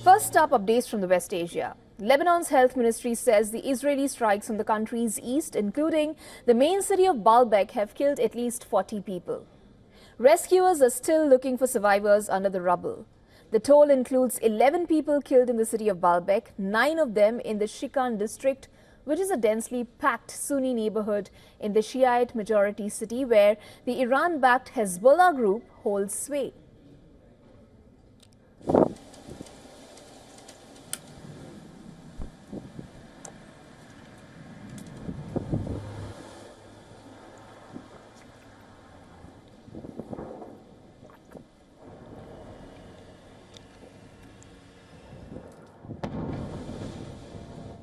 First up, updates from the West Asia. Lebanon's health ministry says the Israeli strikes on the country's east, including the main city of Baalbek, have killed at least 40 people. Rescuers are still looking for survivors under the rubble. The toll includes 11 people killed in the city of Baalbek, 9 of them in the Shikan district, which is a densely packed Sunni neighborhood in the Shiite majority city where the Iran-backed Hezbollah group holds sway.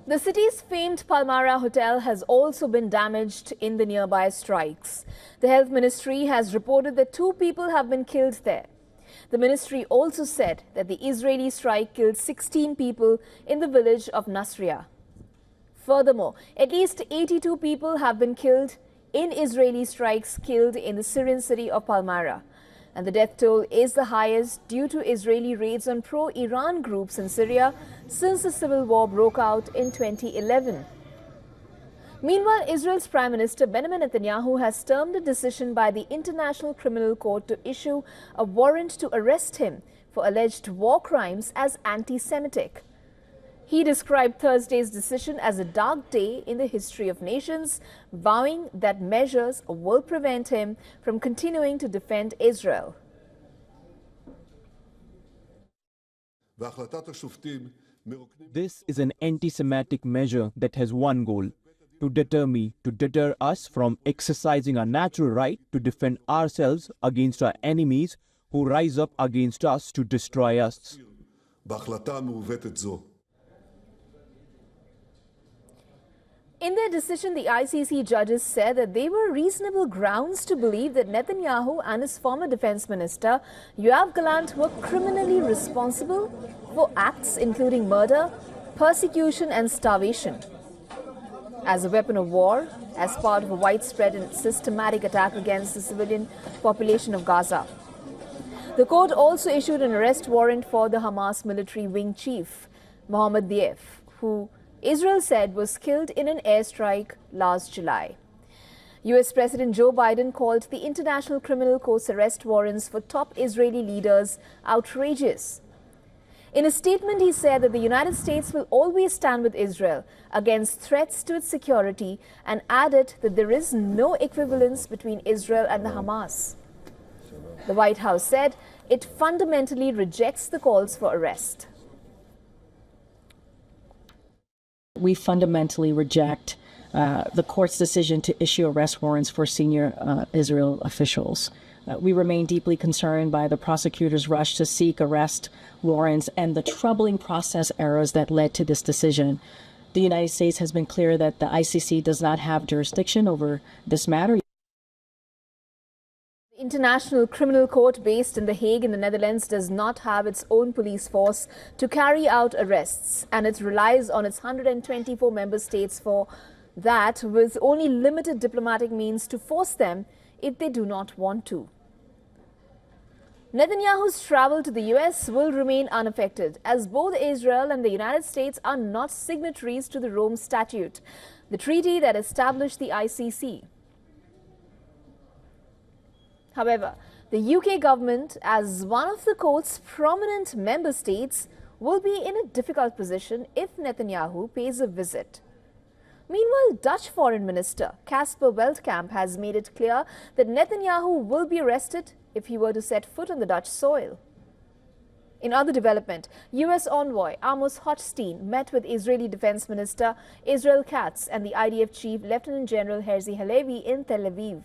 The city's famed Palmyra hotel has also been damaged in the nearby strikes. The health ministry has reported that 2 people have been killed there. The ministry also said that the Israeli strike killed 16 people in the village of Nasriya. Furthermore, at least 82 people have been killed in Israeli strikes in the Syrian city of Palmyra. And the death toll is the highest due to Israeli raids on pro-Iran groups in Syria since the civil war broke out in 2011. Meanwhile, Israel's Prime Minister Benjamin Netanyahu has termed a decision by the International Criminal Court to issue a warrant to arrest him for alleged war crimes as anti-Semitic. He described Thursday's decision as a dark day in the history of nations, vowing that measures will prevent him from continuing to defend Israel. This is an anti-Semitic measure that has one goal: to deter us from exercising our natural right to defend ourselves against our enemies who rise up against us to destroy us. In their decision, the ICC judges said that there were reasonable grounds to believe that Netanyahu and his former defense minister, Yoav Gallant, were criminally responsible for acts including murder, persecution and starvation as a weapon of war, as part of a widespread and systematic attack against the civilian population of Gaza. The court also issued an arrest warrant for the Hamas military wing chief, Mohammed Deif, who Israel said was killed in an airstrike last July. US President Joe Biden called the International Criminal Court's arrest warrants for top Israeli leaders outrageous. In a statement, he said that the United States will always stand with Israel against threats to its security and added that there is no equivalence between Israel and the Hamas. The White House said it fundamentally rejects the calls for arrest. We fundamentally reject the court's decision to issue arrest warrants for senior Israel officials. We remain deeply concerned by the prosecutor's rush to seek arrest warrants and the troubling process errors that led to this decision. The United States has been clear that the ICC does not have jurisdiction over this matter. The International Criminal Court, based in The Hague in the Netherlands, does not have its own police force to carry out arrests, and it relies on its 124 member states for that, with only limited diplomatic means to force them if they do not want to. Netanyahu's travel to the US will remain unaffected, as both Israel and the United States are not signatories to the Rome Statute, the treaty that established the ICC. However, the UK government, as one of the court's prominent member states, will be in a difficult position if Netanyahu pays a visit. Meanwhile, Dutch Foreign Minister Casper Veldkamp has made it clear that Netanyahu will be arrested if he were to set foot on the Dutch soil. In other development, US envoy Amos Hochstein met with Israeli Defense Minister Israel Katz and the IDF chief Lieutenant General Herzi Halevi in Tel Aviv.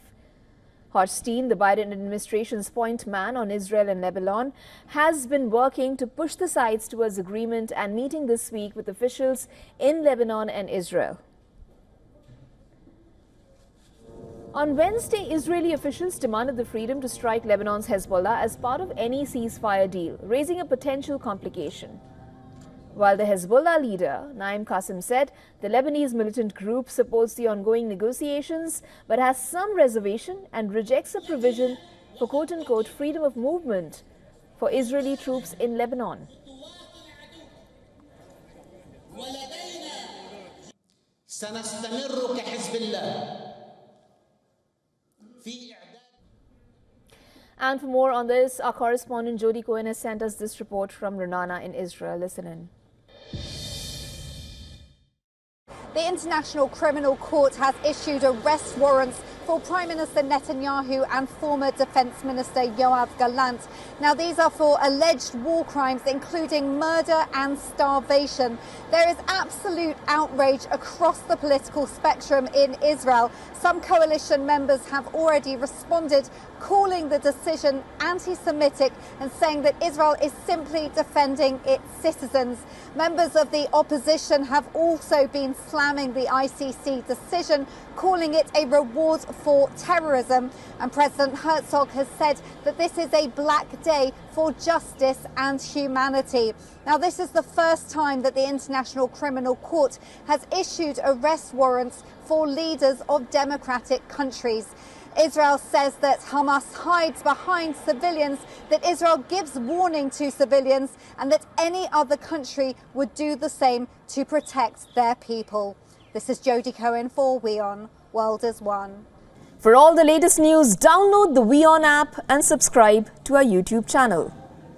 Hochstein, the Biden administration's point man on Israel and Lebanon, has been working to push the sides towards agreement and meeting this week with officials in Lebanon and Israel. On Wednesday, Israeli officials demanded the freedom to strike Lebanon's Hezbollah as part of any ceasefire deal, raising a potential complication. While the Hezbollah leader, Naim Qassem, said the Lebanese militant group supports the ongoing negotiations but has some reservation and rejects a provision for quote-unquote freedom of movement for Israeli troops in Lebanon. سنستمر كحزب الله في And for more on this, our correspondent Jody Cohen has sent us this report from Renana in Israel. Listen in. The International Criminal Court has issued arrest warrants for Prime Minister Netanyahu and former Defence Minister Yoav Gallant. Now, these are for alleged war crimes, including murder and starvation. There is absolute outrage across the political spectrum in Israel. Some coalition members have already responded, calling the decision anti-Semitic and saying that Israel is simply defending its citizens. Members of the opposition have also been slamming the ICC decision, calling it a reward for terrorism. And President Herzog has said that this is a black day for justice and humanity. Now, this is the first time that the International Criminal Court has issued arrest warrants for leaders of democratic countries. Israel says that Hamas hides behind civilians, that Israel gives warning to civilians, and that any other country would do the same to protect their people. This is Jody Cohen for WION World is One. For all the latest news, download the WION app and subscribe to our YouTube channel.